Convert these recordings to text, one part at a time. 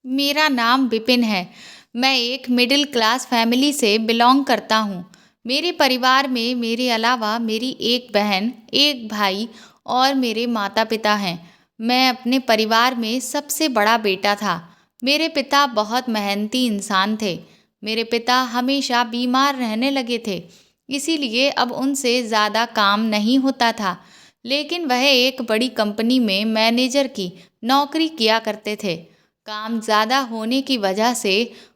मेरा नाम विपिन है। मैं एक मिडिल क्लास फैमिली से बिलोंग करता हूँ। मेरे परिवार में मेरे अलावा मेरी एक बहन, एक भाई और मेरे माता-पिता हैं। मैं अपने परिवार में सबसे बड़ा बेटा था। मेरे पिता बहुत मेहनती इंसान थे। मेरे पिता हमेशा बीमार रहने लगे थे, इसीलिए अब उनसे ज़्यादा काम नहीं होता था। लेकिन वह एक बड़ी कंपनी में मैनेजर की नौकरी किया करते थे। काम ज़्यादा होने की वजह से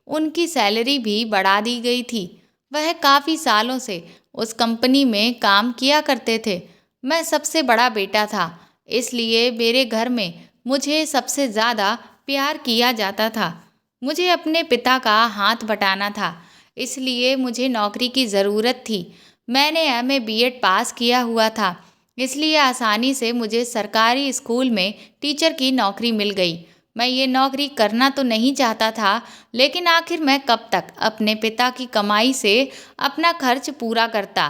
उनकी सैलरी भी बढ़ा दी गई थी। वह काफ़ी सालों से उस कंपनी में काम किया करते थे। मैं सबसे बड़ा बेटा था, इसलिए मेरे घर में मुझे सबसे ज़्यादा प्यार किया जाता था। मुझे अपने पिता का हाथ बटाना था, इसलिए मुझे नौकरी की ज़रूरत थी। मैंने एमए बीएड पास किया हुआ था, इसलिए आसानी से मुझे सरकारी स्कूल में टीचर की नौकरी मिल गई। मैं ये नौकरी करना तो नहीं चाहता था, लेकिन आखिर मैं कब तक अपने पिता की कमाई से अपना खर्च पूरा करता।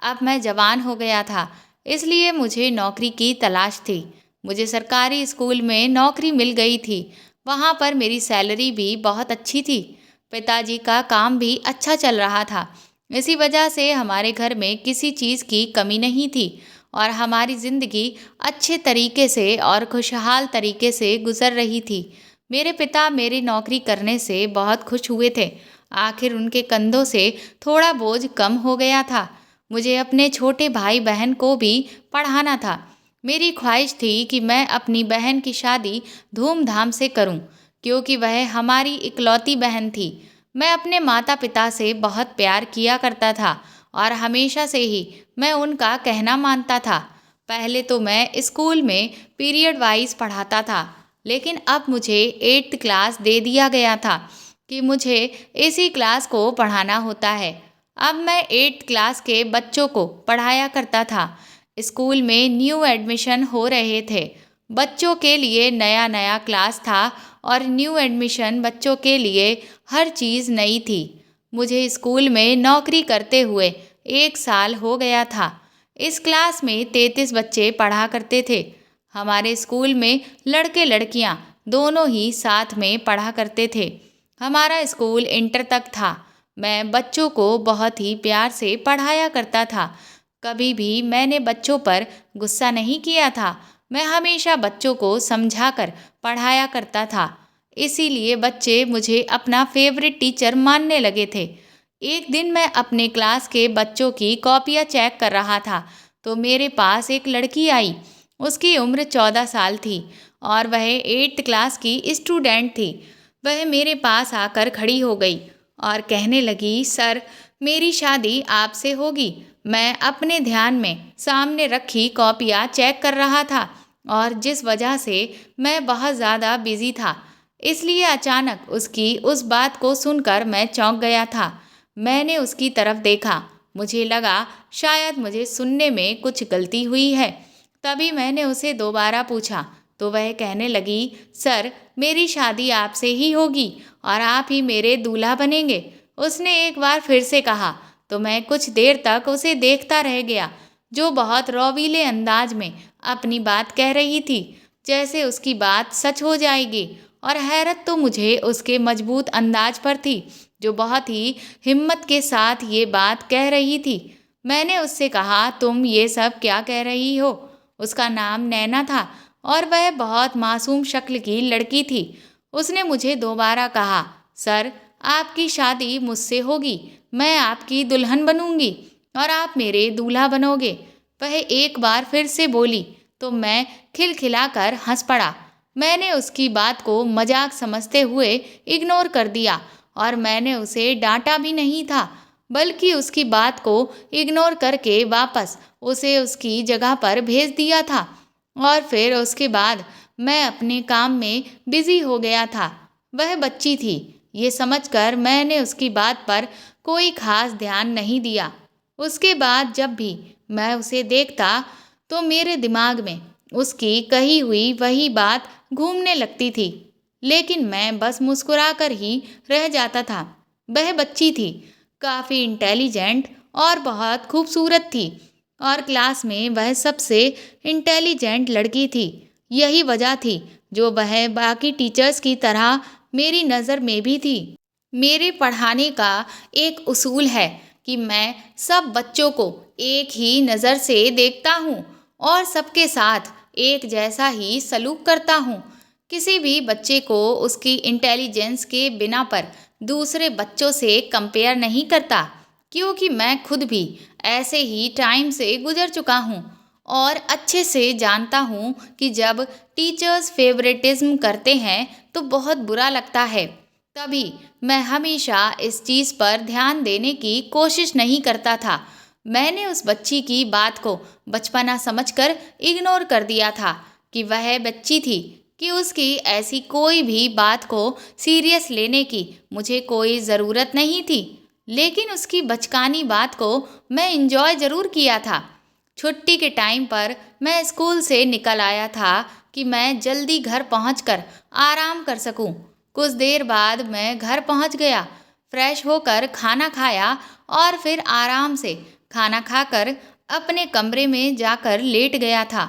अब मैं जवान हो गया था, इसलिए मुझे नौकरी की तलाश थी। मुझे सरकारी स्कूल में नौकरी मिल गई थी। वहाँ पर मेरी सैलरी भी बहुत अच्छी थी। पिताजी का काम भी अच्छा चल रहा था। इसी वजह से हमारे घर में किसी चीज़ की कमी नहीं थी और हमारी ज़िंदगी अच्छे तरीके से और खुशहाल तरीके से गुजर रही थी। मेरे पिता मेरी नौकरी करने से बहुत खुश हुए थे। आखिर उनके कंधों से थोड़ा बोझ कम हो गया था। मुझे अपने छोटे भाई बहन को भी पढ़ाना था। मेरी ख्वाहिश थी कि मैं अपनी बहन की शादी धूमधाम से करूं, क्योंकि वह हमारी इकलौती बहन थी। मैं अपने माता पिता से बहुत प्यार किया करता था और हमेशा से ही मैं उनका कहना मानता था। पहले तो मैं स्कूल में पीरियड वाइज पढ़ाता था, लेकिन अब मुझे 8th क्लास दे दिया गया था कि मुझे इसी क्लास को पढ़ाना होता है। अब मैं 8th क्लास के बच्चों को पढ़ाया करता था। स्कूल में न्यू एडमिशन हो रहे थे। बच्चों के लिए नया नया क्लास था और न्यू एडमिशन बच्चों के लिए हर चीज़ नई थी। मुझे स्कूल में नौकरी करते हुए 1 साल हो गया था। इस क्लास में 33 बच्चे पढ़ा करते थे। हमारे स्कूल में लड़के लड़कियां दोनों ही साथ में पढ़ा करते थे। हमारा स्कूल इंटर तक था। मैं बच्चों को बहुत ही प्यार से पढ़ाया करता था। कभी भी मैंने बच्चों पर गुस्सा नहीं किया था। मैं हमेशा बच्चों को समझाकर पढ़ाया करता था। इसीलिए बच्चे मुझे अपना फेवरेट टीचर मानने लगे थे। एक दिन मैं अपने क्लास के बच्चों की कॉपियाँ चेक कर रहा था, तो मेरे पास एक लड़की आई। उसकी उम्र 14 साल थी और वह 8th क्लास की स्टूडेंट थी। वह मेरे पास आकर खड़ी हो गई और कहने लगी, सर, मेरी शादी आपसे होगी। मैं अपने ध्यान में सामने रखी कॉपियाँ चेक कर रहा था और जिस वजह से मैं बहुत ज़्यादा बिजी था, इसलिए अचानक उसकी उस बात को सुनकर मैं चौंक गया था। मैंने उसकी तरफ देखा। मुझे लगा शायद मुझे सुनने में कुछ गलती हुई है। तभी मैंने उसे दोबारा पूछा, तो वह कहने लगी, सर, मेरी शादी आपसे ही होगी और आप ही मेरे दूल्हा बनेंगे। उसने एक बार फिर से कहा, तो मैं कुछ देर तक उसे देखता रह गया, जो बहुत रौवीले अंदाज में अपनी बात कह रही थी, जैसे उसकी बात सच हो जाएगी। और हैरत तो मुझे उसके मजबूत अंदाज पर थी, जो बहुत ही हिम्मत के साथ ये बात कह रही थी। मैंने उससे कहा, तुम ये सब क्या कह रही हो? उसका नाम नैना था और वह बहुत मासूम शक्ल की लड़की थी। उसने मुझे दोबारा कहा, सर, आपकी शादी मुझसे होगी। मैं आपकी दुल्हन बनूंगी और आप मेरे दूल्हा बनोगे। वह एक बार फिर से बोली, तो मैं खिलखिलाकर हंस पड़ा। मैंने उसकी बात को मजाक समझते हुए इग्नोर कर दिया और मैंने उसे डांटा भी नहीं था, बल्कि उसकी बात को इग्नोर करके वापस उसे उसकी जगह पर भेज दिया था। और फिर उसके बाद मैं अपने काम में बिजी हो गया था। वह बच्ची थी, ये समझकर मैंने उसकी बात पर कोई खास ध्यान नहीं दिया। उसके बाद जब भी मैं उसे देखता, तो मेरे दिमाग में उसकी कही हुई वही बात घूमने लगती थी, लेकिन मैं बस मुस्कुराकर ही रह जाता था। वह बच्ची थी, काफ़ी इंटेलिजेंट और बहुत खूबसूरत थी और क्लास में वह सबसे इंटेलिजेंट लड़की थी। यही वजह थी जो वह बाकी टीचर्स की तरह मेरी नज़र में भी थी। मेरे पढ़ाने का एक उसूल है कि मैं सब बच्चों को एक ही नज़र से देखता हूँ और सबके साथ एक जैसा ही सलूक करता हूँ। किसी भी बच्चे को उसकी इंटेलिजेंस के बिना पर दूसरे बच्चों से कंपेयर नहीं करता, क्योंकि मैं खुद भी ऐसे ही टाइम से गुजर चुका हूँ और अच्छे से जानता हूँ कि जब टीचर्स फेवरेटिज्म करते हैं तो बहुत बुरा लगता है। तभी मैं हमेशा इस चीज़ पर ध्यान देने की कोशिश नहीं करता था। मैंने उस बच्ची की बात को बचपना समझकर इग्नोर कर दिया था कि वह बच्ची थी, कि उसकी ऐसी कोई भी बात को सीरियस लेने की मुझे कोई ज़रूरत नहीं थी। लेकिन उसकी बचकानी बात को मैं इंजॉय ज़रूर किया था। छुट्टी के टाइम पर मैं स्कूल से निकल आया था कि मैं जल्दी घर पहुंचकर आराम कर सकूं। कुछ देर बाद मैं घर पहुंच गया, फ्रेश होकर खाना खाया और फिर आराम से खाना खाकर अपने कमरे में जाकर लेट गया था।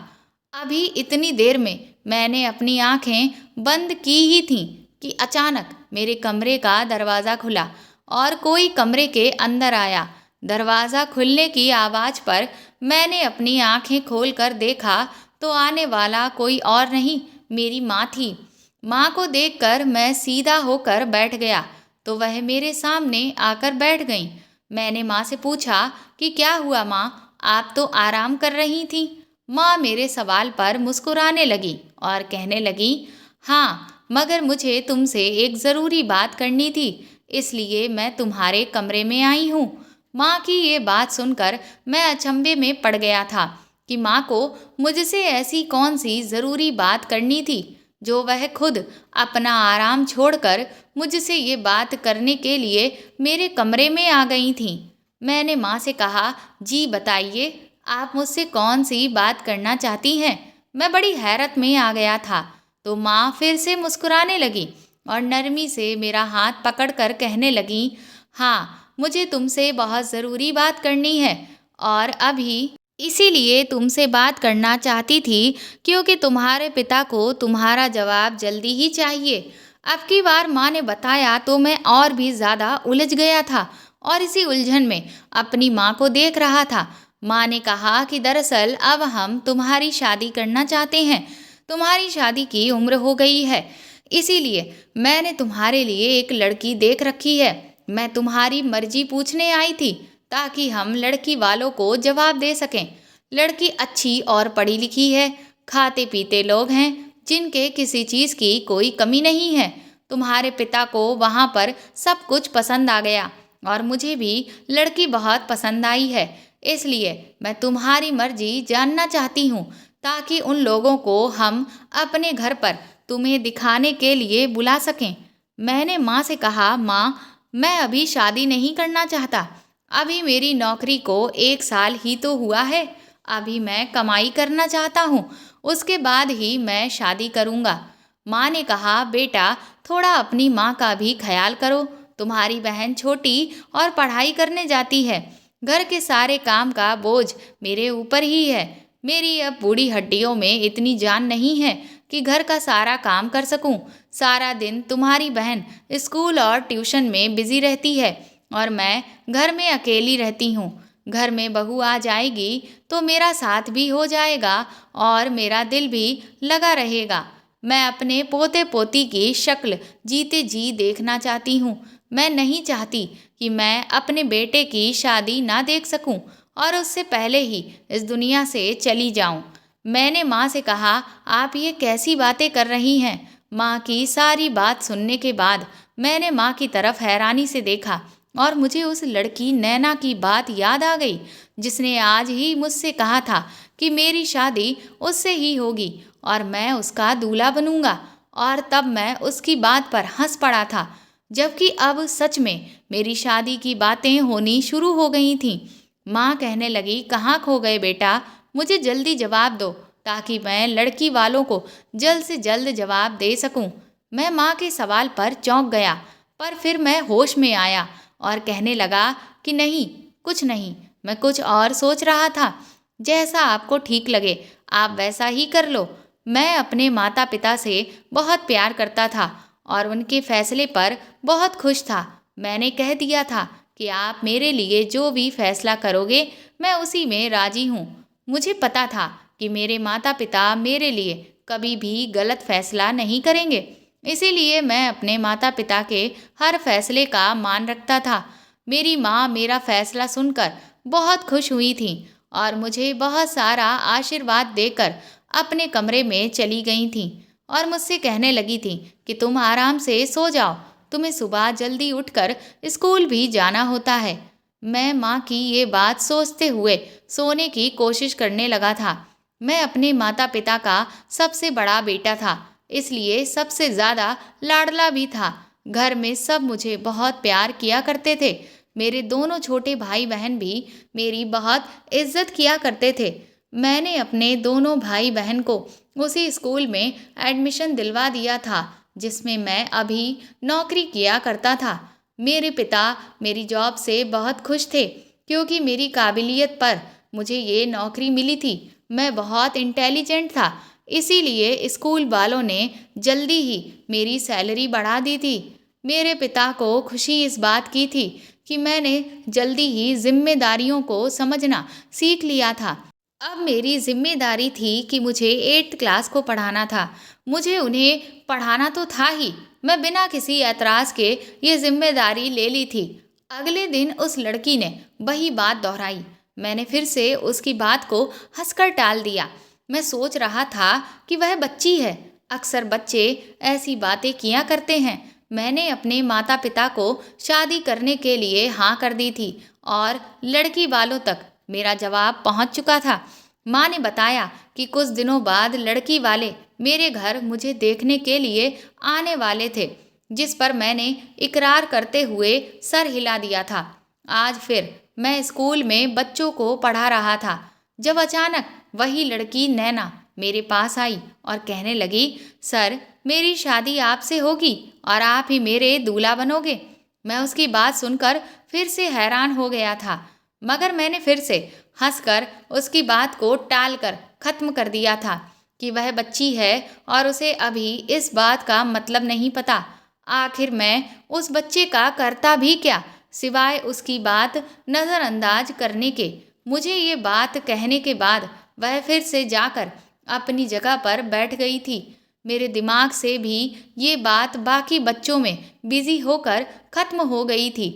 अभी इतनी देर में मैंने अपनी आंखें बंद की ही थीं कि अचानक मेरे कमरे का दरवाज़ा खुला और कोई कमरे के अंदर आया। दरवाज़ा खुलने की आवाज़ पर मैंने अपनी आंखें खोलकर देखा तो आने वाला कोई और नहीं, मेरी माँ थी। माँ को देखकर मैं सीधा होकर बैठ गया तो वह मेरे सामने आकर बैठ गईं। मैंने माँ से पूछा कि क्या हुआ माँ, आप तो आराम कर रही थीं। माँ मेरे सवाल पर मुस्कुराने लगी और कहने लगी, हाँ, मगर मुझे तुमसे एक ज़रूरी बात करनी थी, इसलिए मैं तुम्हारे कमरे में आई हूँ। माँ की ये बात सुनकर मैं अचंभे में पड़ गया था कि माँ को मुझसे ऐसी कौन सी ज़रूरी बात करनी थी जो वह खुद अपना आराम छोड़कर मुझसे ये बात करने के लिए मेरे कमरे में आ गई थीं। मैंने माँ से कहा, जी बताइए, आप मुझसे कौन सी बात करना चाहती हैं। मैं बड़ी हैरत में आ गया था। तो माँ फिर से मुस्कुराने लगी और नरमी से मेरा हाथ पकड़कर कहने लगी, हाँ, मुझे तुमसे बहुत ज़रूरी बात करनी है और अभी इसीलिए तुमसे बात करना चाहती थी क्योंकि तुम्हारे पिता को तुम्हारा जवाब जल्दी ही चाहिए। अब की बार माँ ने बताया तो मैं और भी ज़्यादा उलझ गया था और इसी उलझन में अपनी माँ को देख रहा था। माँ ने कहा कि दरअसल अब हम तुम्हारी शादी करना चाहते हैं। तुम्हारी शादी की उम्र हो गई है, इसीलिए मैंने तुम्हारे लिए एक लड़की देख रखी है। मैं तुम्हारी मर्जी पूछने आई थी ताकि हम लड़की वालों को जवाब दे सकें। लड़की अच्छी और पढ़ी लिखी है, खाते पीते लोग हैं जिनके किसी चीज़ की कोई कमी नहीं है। तुम्हारे पिता को वहाँ पर सब कुछ पसंद आ गया और मुझे भी लड़की बहुत पसंद आई है। इसलिए मैं तुम्हारी मर्जी जानना चाहती हूँ ताकि उन लोगों को हम अपने घर पर तुम्हें दिखाने के लिए बुला सकें। मैंने माँ से कहा, माँ, मैं अभी शादी नहीं करना चाहता। अभी मेरी नौकरी को 1 साल ही तो हुआ है। अभी मैं कमाई करना चाहता हूँ, उसके बाद ही मैं शादी करूँगा। माँ ने कहा, बेटा, थोड़ा अपनी माँ का भी ख्याल करो। तुम्हारी बहन छोटी और पढ़ाई करने जाती है। घर के सारे काम का बोझ मेरे ऊपर ही है। मेरी अब बूढ़ी हड्डियों में इतनी जान नहीं है कि घर का सारा काम कर सकूं। सारा दिन तुम्हारी बहन स्कूल और ट्यूशन में बिजी रहती है और मैं घर में अकेली रहती हूँ। घर में बहू आ जाएगी तो मेरा साथ भी हो जाएगा और मेरा दिल भी लगा रहेगा। मैं अपने पोते पोती की शक्ल जीते जी देखना चाहती हूँ। मैं नहीं चाहती कि मैं अपने बेटे की शादी ना देख सकूं और उससे पहले ही इस दुनिया से चली जाऊं। मैंने माँ से कहा, आप ये कैसी बातें कर रही हैं। माँ की सारी बात सुनने के बाद मैंने माँ की तरफ हैरानी से देखा और मुझे उस लड़की नैना की बात याद आ गई जिसने आज ही मुझसे कहा था कि मेरी शादी उससे ही होगी और मैं उसका दूल्हा बनूंगा। और तब मैं उसकी बात पर हंस पड़ा था, जबकि अब सच में मेरी शादी की बातें होनी शुरू हो गई थीं। माँ कहने लगी, कहाँ खो गए बेटा, मुझे जल्दी जवाब दो ताकि मैं लड़की वालों को जल्द से जल्द जवाब दे सकूं। मैं माँ के सवाल पर चौंक गया, पर फिर मैं होश में आया और कहने लगा कि नहीं, कुछ नहीं, मैं कुछ और सोच रहा था। जैसा आपको ठीक लगे आप वैसा ही कर लो। मैं अपने माता पिता से बहुत प्यार करता था और उनके फैसले पर बहुत खुश था। मैंने कह दिया था कि आप मेरे लिए जो भी फैसला करोगे मैं उसी में राजी हूँ। मुझे पता था कि मेरे माता पिता मेरे लिए कभी भी गलत फैसला नहीं करेंगे, इसीलिए मैं अपने माता पिता के हर फैसले का मान रखता था। मेरी माँ मेरा फैसला सुनकर बहुत खुश हुई थी और मुझे बहुत सारा आशीर्वाद देकर अपने कमरे में चली गई थी और मुझसे कहने लगी थी कि तुम आराम से सो जाओ, तुम्हें सुबह जल्दी उठकर स्कूल भी जाना होता है। मैं माँ की ये बात सोचते हुए सोने की कोशिश करने लगा था। मैं अपने माता पिता का सबसे बड़ा बेटा था, इसलिए सबसे ज़्यादा लाडला भी था। घर में सब मुझे बहुत प्यार किया करते थे। मेरे दोनों छोटे भाई बहन भी मेरी बहुत इज्जत किया करते थे। मैंने अपने दोनों भाई बहन को उसी स्कूल में एडमिशन दिलवा दिया था जिसमें मैं अभी नौकरी किया करता था। मेरे पिता मेरी जॉब से बहुत खुश थे क्योंकि मेरी काबिलियत पर मुझे ये नौकरी मिली थी। मैं बहुत इंटेलिजेंट था, इसीलिए स्कूल वालों ने जल्दी ही मेरी सैलरी बढ़ा दी थी। मेरे पिता को खुशी इस बात की थी कि मैंने जल्दी ही जिम्मेदारियों को समझना सीख लिया था। अब मेरी जिम्मेदारी थी कि मुझे 8th क्लास को पढ़ाना था। मुझे उन्हें पढ़ाना तो था ही, मैं बिना किसी ऐतराज़ के ये जिम्मेदारी ले ली थी। अगले दिन उस लड़की ने वही बात दोहराई। मैंने फिर से उसकी बात को हंसकर टाल दिया। मैं सोच रहा था कि वह बच्ची है, अक्सर बच्चे ऐसी बातें किया करते हैं। मैंने अपने माता पिता को शादी करने के लिए हाँ कर दी थी और लड़की वालों तक मेरा जवाब पहुंच चुका था। माँ ने बताया कि कुछ दिनों बाद लड़की वाले मेरे घर मुझे देखने के लिए आने वाले थे, जिस पर मैंने इकरार करते हुए सर हिला दिया था। आज फिर मैं स्कूल में बच्चों को पढ़ा रहा था जब अचानक वही लड़की नैना मेरे पास आई और कहने लगी, सर मेरी शादी आपसे होगी और आप ही मेरे दूल्हा बनोगे। मैं उसकी बात सुनकर फिर से हैरान हो गया था, मगर मैंने फिर से हंसकर उसकी बात को टालकर खत्म कर दिया था कि वह बच्ची है और उसे अभी इस बात का मतलब नहीं पता। आखिर मैं उस बच्चे का करता भी क्या, सिवाय उसकी बात नज़रअंदाज करने के। मुझे ये बात कहने के बाद वह फिर से जाकर अपनी जगह पर बैठ गई थी। मेरे दिमाग से भी ये बात बाकी बच्चों में बिजी होकर खत्म हो गई थी।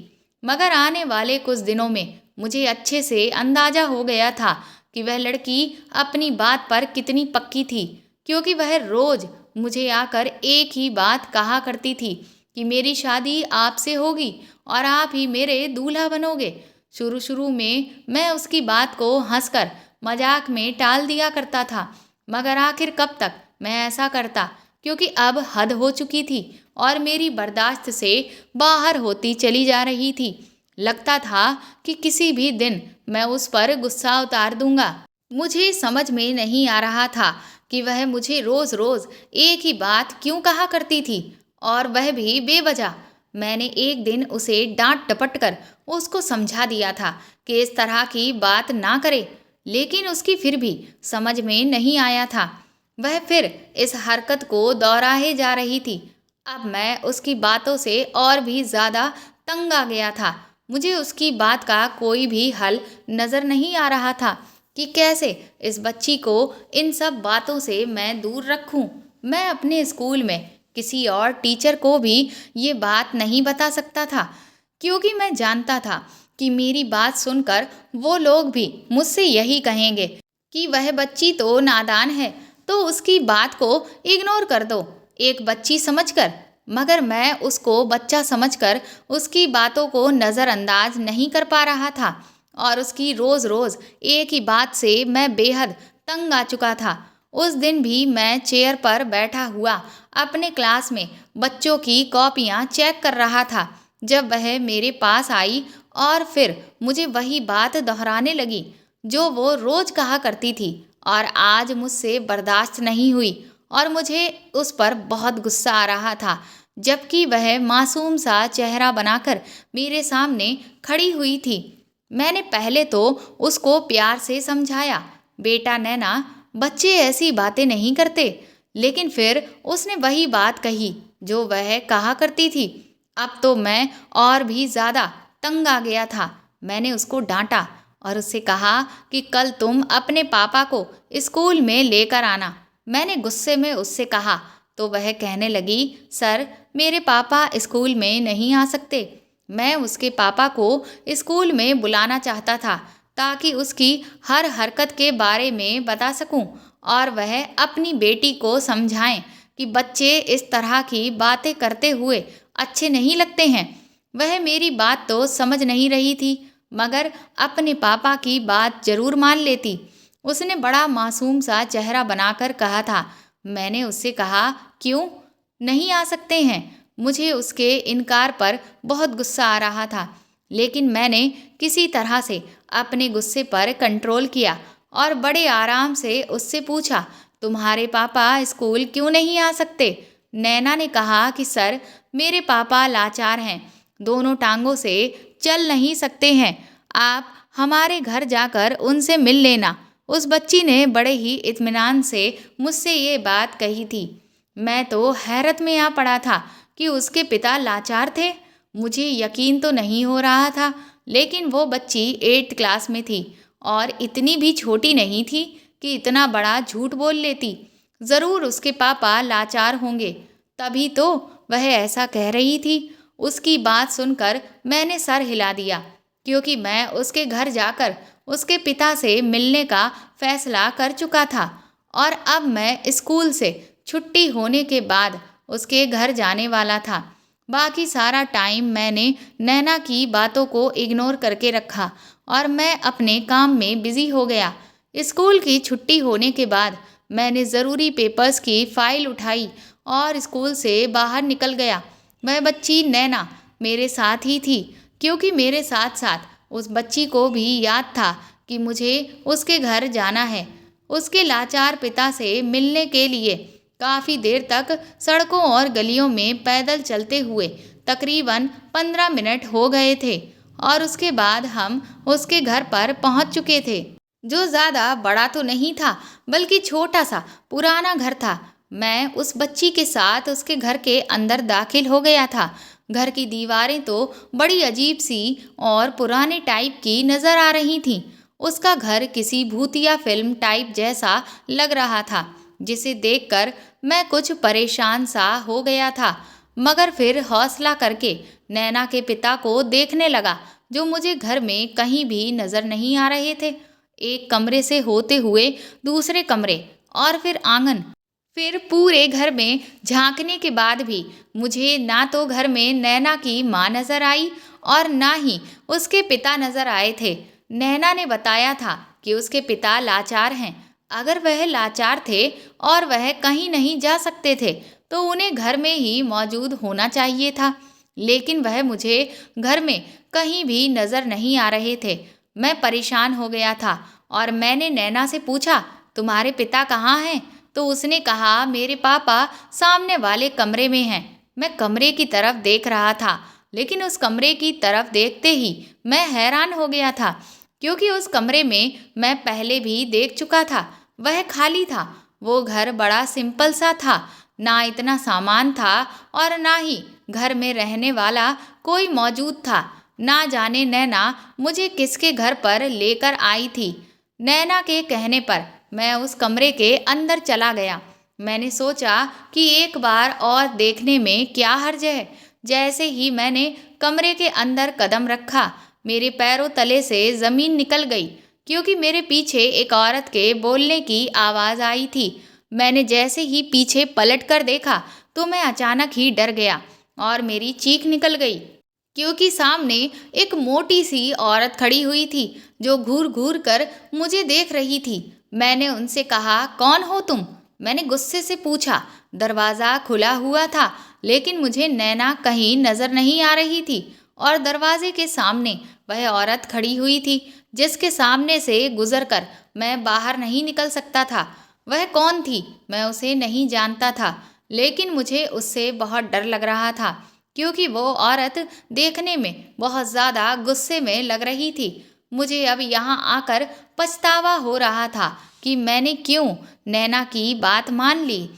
मगर आने वाले कुछ दिनों में मुझे अच्छे से अंदाजा हो गया था कि वह लड़की अपनी बात पर कितनी पक्की थी, क्योंकि वह रोज मुझे आकर एक ही बात कहा करती थी कि मेरी शादी आपसे होगी और आप ही मेरे दूल्हा बनोगे। शुरू शुरू में मैं उसकी बात को हंसकर मजाक में टाल दिया करता था, मगर आखिर कब तक मैं ऐसा करता, क्योंकि अब हद हो चुकी थी और मेरी बर्दाश्त से बाहर होती चली जा रही थी। लगता था कि किसी भी दिन मैं उस पर गुस्सा उतार दूंगा। मुझे समझ में नहीं आ रहा था कि वह मुझे रोज रोज एक ही बात क्यों कहा करती थी, और वह भी बेवजह। मैंने एक दिन उसे डांट डपट कर उसको समझा दिया था कि इस तरह की बात ना करे, लेकिन उसकी फिर भी समझ में नहीं आया था। वह फिर इस हरकत को दोहराए जा रही थी। अब मैं उसकी बातों से और भी ज़्यादा तंग आ गया था। मुझे उसकी बात का कोई भी हल नज़र नहीं आ रहा था कि कैसे इस बच्ची को इन सब बातों से मैं दूर रखूं। मैं अपने स्कूल में किसी और टीचर को भी ये बात नहीं बता सकता था, क्योंकि मैं जानता था कि मेरी बात सुनकर वो लोग भी मुझसे यही कहेंगे कि वह बच्ची तो नादान है, तो उसकी बात को इग्नोर कर दो, एक बच्ची समझकर। मगर मैं उसको बच्चा समझकर उसकी बातों को नज़रअंदाज नहीं कर पा रहा था और उसकी रोज़ रोज़ एक ही बात से मैं बेहद तंग आ चुका था। उस दिन भी मैं चेयर पर बैठा हुआ अपने क्लास में बच्चों की कॉपियाँ चेक कर रहा था जब वह मेरे पास आई और फिर मुझे वही बात दोहराने लगी जो वो रोज़ कहा करती थी, और आज मुझसे बर्दाश्त नहीं हुई और मुझे उस पर बहुत गुस्सा आ रहा था, जबकि वह मासूम सा चेहरा बनाकर मेरे सामने खड़ी हुई थी। मैंने पहले तो उसको प्यार से समझाया, बेटा नैना, बच्चे ऐसी बातें नहीं करते, लेकिन फिर उसने वही बात कही जो वह कहा करती थी। अब तो मैं और भी ज़्यादा तंग आ गया था। मैंने उसको डांटा और उससे कहा कि कल तुम अपने पापा को स्कूल में लेकर आना। मैंने गुस्से में उससे कहा तो वह कहने लगी, सर मेरे पापा स्कूल में नहीं आ सकते। मैं उसके पापा को स्कूल में बुलाना चाहता था ताकि उसकी हर हरकत के बारे में बता सकूं और वह अपनी बेटी को समझाएं कि बच्चे इस तरह की बातें करते हुए अच्छे नहीं लगते हैं। वह मेरी बात तो समझ नहीं रही थी, मगर अपने पापा की बात जरूर मान लेती। उसने बड़ा मासूम सा चेहरा बनाकर कहा था। मैंने उससे कहा, क्यों नहीं आ सकते हैं? मुझे उसके इनकार पर बहुत गुस्सा आ रहा था, लेकिन मैंने किसी तरह से अपने गुस्से पर कंट्रोल किया और बड़े आराम से उससे पूछा, तुम्हारे पापा स्कूल क्यों नहीं आ सकते? नैना ने कहा कि सर मेरे पापा लाचार हैं, दोनों टांगों से चल नहीं सकते हैं। आप हमारे घर जाकर उनसे मिल लेना। उस बच्ची ने बड़े ही इत्मीनान से मुझसे ये बात कही थी। मैं तो हैरत में आ पड़ा था कि उसके पिता लाचार थे। मुझे यकीन तो नहीं हो रहा था, लेकिन वो बच्ची 8th क्लास में थी और इतनी भी छोटी नहीं थी कि इतना बड़ा झूठ बोल लेती। ज़रूर उसके पापा लाचार होंगे, तभी तो वह ऐसा कह रही थी। उसकी बात सुनकर मैंने सर हिला दिया, क्योंकि मैं उसके घर जाकर उसके पिता से मिलने का फैसला कर चुका था और अब मैं स्कूल से छुट्टी होने के बाद उसके घर जाने वाला था। बाकी सारा टाइम मैंने नैना की बातों को इग्नोर करके रखा और मैं अपने काम में बिजी हो गया। स्कूल की छुट्टी होने के बाद मैंने ज़रूरी पेपर्स की फाइल उठाई और स्कूल से बाहर निकल गया। वह बच्ची नैना मेरे साथ ही थी, क्योंकि मेरे साथ साथ उस बच्ची को भी याद था कि मुझे उसके घर जाना है। उसके लाचार पिता से मिलने के लिए काफ़ी देर तक सड़कों और गलियों में पैदल चलते हुए तकरीबन 15 मिनट हो गए थे और उसके बाद हम उसके घर पर पहुंच चुके थे, जो ज़्यादा बड़ा तो नहीं था बल्कि छोटा सा पुराना घर था। मैं उस बच्ची के साथ उसके घर के अंदर दाखिल हो गया था। घर की दीवारें तो बड़ी अजीब सी और पुराने टाइप की नज़र आ रही थीं। उसका घर किसी भूतिया फिल्म टाइप जैसा लग रहा था, जिसे देखकर मैं कुछ परेशान सा हो गया था, मगर फिर हौसला करके नैना के पिता को देखने लगा, जो मुझे घर में कहीं भी नज़र नहीं आ रहे थे। एक कमरे से होते हुए दूसरे कमरे और फिर आंगन, फिर पूरे घर में झांकने के बाद भी मुझे ना तो घर में नैना की माँ नजर आई और ना ही उसके पिता नजर आए थे। नैना ने बताया था कि उसके पिता लाचार हैं। अगर वह लाचार थे और वह कहीं नहीं जा सकते थे तो उन्हें घर में ही मौजूद होना चाहिए था, लेकिन वह मुझे घर में कहीं भी नजर नहीं आ रहे थे। मैं परेशान हो गया था और मैंने नैना से पूछा, तुम्हारे पिता कहाँ हैं? तो उसने कहा, मेरे पापा सामने वाले कमरे में हैं। मैं कमरे की तरफ देख रहा था, लेकिन उस कमरे की तरफ देखते ही मैं हैरान हो गया था, क्योंकि उस कमरे में मैं पहले भी देख चुका था। वह खाली था। वो घर बड़ा सिंपल सा था, ना इतना सामान था और ना ही घर में रहने वाला कोई मौजूद था। ना जाने नैना मुझे किसके घर पर लेकर आई थी। नैना के कहने पर मैं उस कमरे के अंदर चला गया। मैंने सोचा कि एक बार और देखने में क्या हर्ज है। जैसे ही मैंने कमरे के अंदर कदम रखा, मेरे पैरों तले से ज़मीन निकल गई, क्योंकि मेरे पीछे एक औरत के बोलने की आवाज़ आई थी। मैंने जैसे ही पीछे पलट कर देखा तो मैं अचानक ही डर गया और मेरी चीख निकल गई, क्योंकि सामने एक मोटी सी औरत खड़ी हुई थी जो घूर घूर कर मुझे देख रही थी। मैंने उनसे कहा, कौन हो तुम? मैंने गुस्से से पूछा। दरवाज़ा खुला हुआ था, लेकिन मुझे नैना कहीं नज़र नहीं आ रही थी और दरवाजे के सामने वह औरत खड़ी हुई थी, जिसके सामने से गुजरकर मैं बाहर नहीं निकल सकता था। वह कौन थी? मैं उसे नहीं जानता था, लेकिन मुझे उससे बहुत डर लग रहा था, क्योंकि वो औरत देखने में बहुत ज़्यादा गुस्से में लग रही थी। मुझे अब यहाँ आकर पछतावा हो रहा था कि मैंने क्यों नैना की बात मान ली।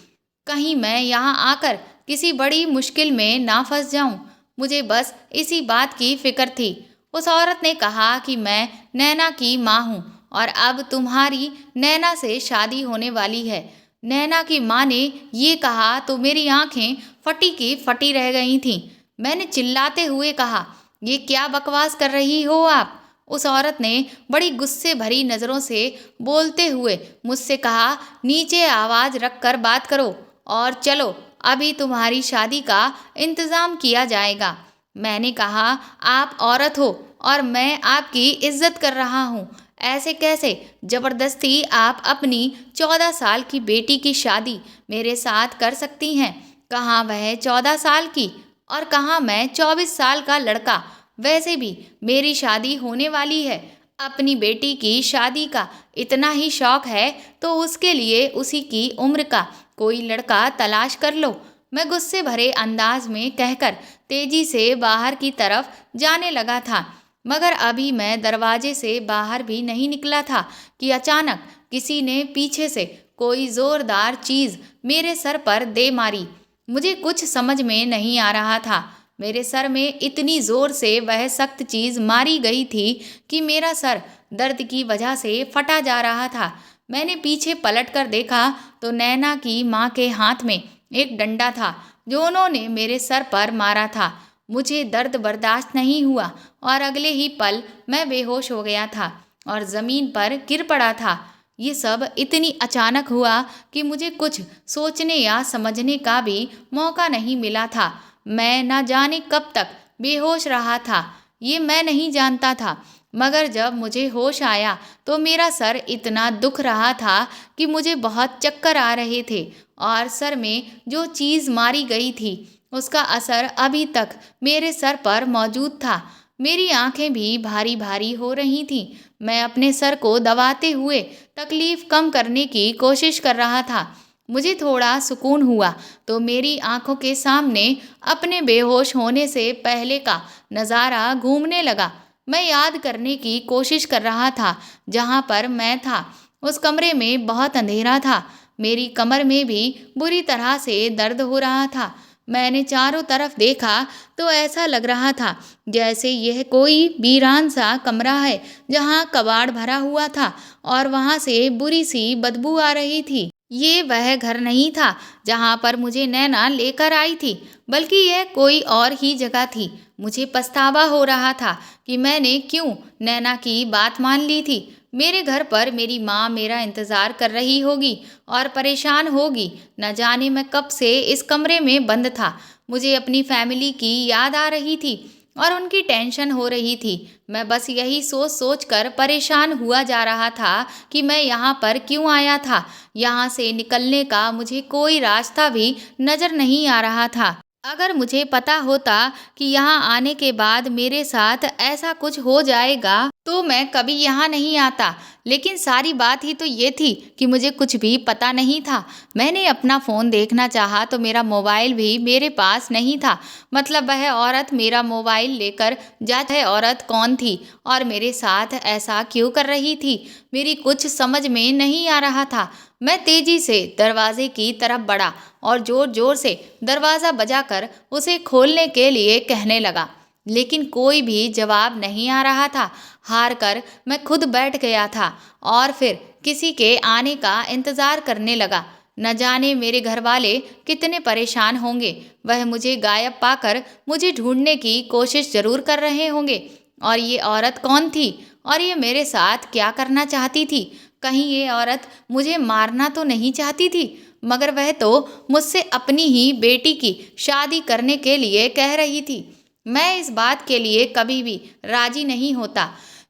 कहीं मैं यहाँ आकर किसी बड़ी मुश्किल में ना फंस जाऊं। मुझे बस इसी बात की फिक्र थी। उस औरत ने कहा कि मैं नैना की माँ हूँ और अब तुम्हारी नैना से शादी होने वाली है। नैना की माँ ने ये कहा तो मेरी आंखें फटी की फटी रह गई थीं। मैंने चिल्लाते हुए कहा, ये क्या बकवास कर रही हो आप? उस औरत ने बड़ी गुस्से भरी नज़रों से बोलते हुए मुझसे कहा, नीचे आवाज़ रखकर बात करो और चलो, अभी तुम्हारी शादी का इंतज़ाम किया जाएगा। मैंने कहा, आप औरत हो और मैं आपकी इज्जत कर रहा हूँ। ऐसे कैसे जबरदस्ती आप अपनी 14 साल की बेटी की शादी मेरे साथ कर सकती हैं? कहाँ वह 14 साल की और कहाँ मैं 24 साल का लड़का। वैसे भी मेरी शादी होने वाली है। अपनी बेटी की शादी का इतना ही शौक है तो उसके लिए उसी की उम्र का कोई लड़का तलाश कर लो। मैं गुस्से भरे अंदाज में कहकर तेजी से बाहर की तरफ जाने लगा था, मगर अभी मैं दरवाजे से बाहर भी नहीं निकला था कि अचानक किसी ने पीछे से कोई जोरदार चीज मेरे सर पर दे मारी। मुझे कुछ समझ में नहीं आ रहा था। मेरे सर में इतनी जोर से वह सख्त चीज मारी गई थी कि मेरा सर दर्द की वजह से फटा जा रहा था। मैंने पीछे पलट कर देखा तो नैना की माँ के हाथ में एक डंडा था जो उन्होंने मेरे सर पर मारा था। मुझे दर्द बर्दाश्त नहीं हुआ और अगले ही पल मैं बेहोश हो गया था और ज़मीन पर गिर पड़ा था। ये सब इतनी अचानक हुआ कि मुझे कुछ सोचने या समझने का भी मौका नहीं मिला था। मैं न जाने कब तक बेहोश रहा था, ये मैं नहीं जानता था, मगर जब मुझे होश आया तो मेरा सर इतना दुख रहा था कि मुझे बहुत चक्कर आ रहे थे और सर में जो चीज़ मारी गई थी उसका असर अभी तक मेरे सर पर मौजूद था। मेरी आंखें भी भारी भारी हो रही थीं। मैं अपने सर को दबाते हुए तकलीफ कम करने की कोशिश कर रहा था। मुझे थोड़ा सुकून हुआ तो मेरी आंखों के सामने अपने बेहोश होने से पहले का नज़ारा घूमने लगा। मैं याद करने की कोशिश कर रहा था जहाँ पर मैं था। उस कमरे में बहुत अंधेरा था। मेरी कमर में भी बुरी तरह से दर्द हो रहा था। मैंने चारों तरफ देखा तो ऐसा लग रहा था जैसे यह कोई वीरान सा कमरा है जहाँ कबाड़ भरा हुआ था और वहाँ से बुरी सी बदबू आ रही थी। ये वह घर नहीं था जहाँ पर मुझे नैना लेकर आई थी, बल्कि यह कोई और ही जगह थी। मुझे पछतावा हो रहा था कि मैंने क्यों नैना की बात मान ली थी। मेरे घर पर मेरी माँ मेरा इंतज़ार कर रही होगी और परेशान होगी। न जाने मैं कब से इस कमरे में बंद था। मुझे अपनी फैमिली की याद आ रही थी और उनकी टेंशन हो रही थी। मैं बस यही सोच सोच कर परेशान हुआ जा रहा था कि मैं यहाँ पर क्यों आया था। यहाँ से निकलने का मुझे कोई रास्ता भी नज़र नहीं आ रहा था। अगर मुझे पता होता कि यहाँ आने के बाद मेरे साथ ऐसा कुछ हो जाएगा तो मैं कभी यहाँ नहीं आता। लेकिन सारी बात ही तो ये थी कि मुझे कुछ भी पता नहीं था। मैंने अपना फ़ोन देखना चाहा तो मेरा मोबाइल भी मेरे पास नहीं था। मतलब वह औरत मेरा मोबाइल लेकर वह औरत कौन थी और मेरे साथ ऐसा क्यों कर रही थी, मेरी कुछ समझ में नहीं आ रहा था। मैं तेजी से दरवाजे की तरफ बढ़ा और जोर जोर से दरवाज़ा बजाकर उसे खोलने के लिए कहने लगा, लेकिन कोई भी जवाब नहीं आ रहा था। हार कर मैं खुद बैठ गया था और फिर किसी के आने का इंतज़ार करने लगा। न जाने मेरे घर वाले कितने परेशान होंगे। वह मुझे गायब पाकर मुझे ढूंढने की कोशिश जरूर कर रहे होंगे। और ये औरत कौन थी और ये मेरे साथ क्या करना चाहती थी? कहीं ये औरत मुझे मारना तो नहीं चाहती थी? मगर वह तो मुझसे अपनी ही बेटी की शादी करने के लिए कह रही थी। मैं इस बात के लिए कभी भी राजी नहीं होता,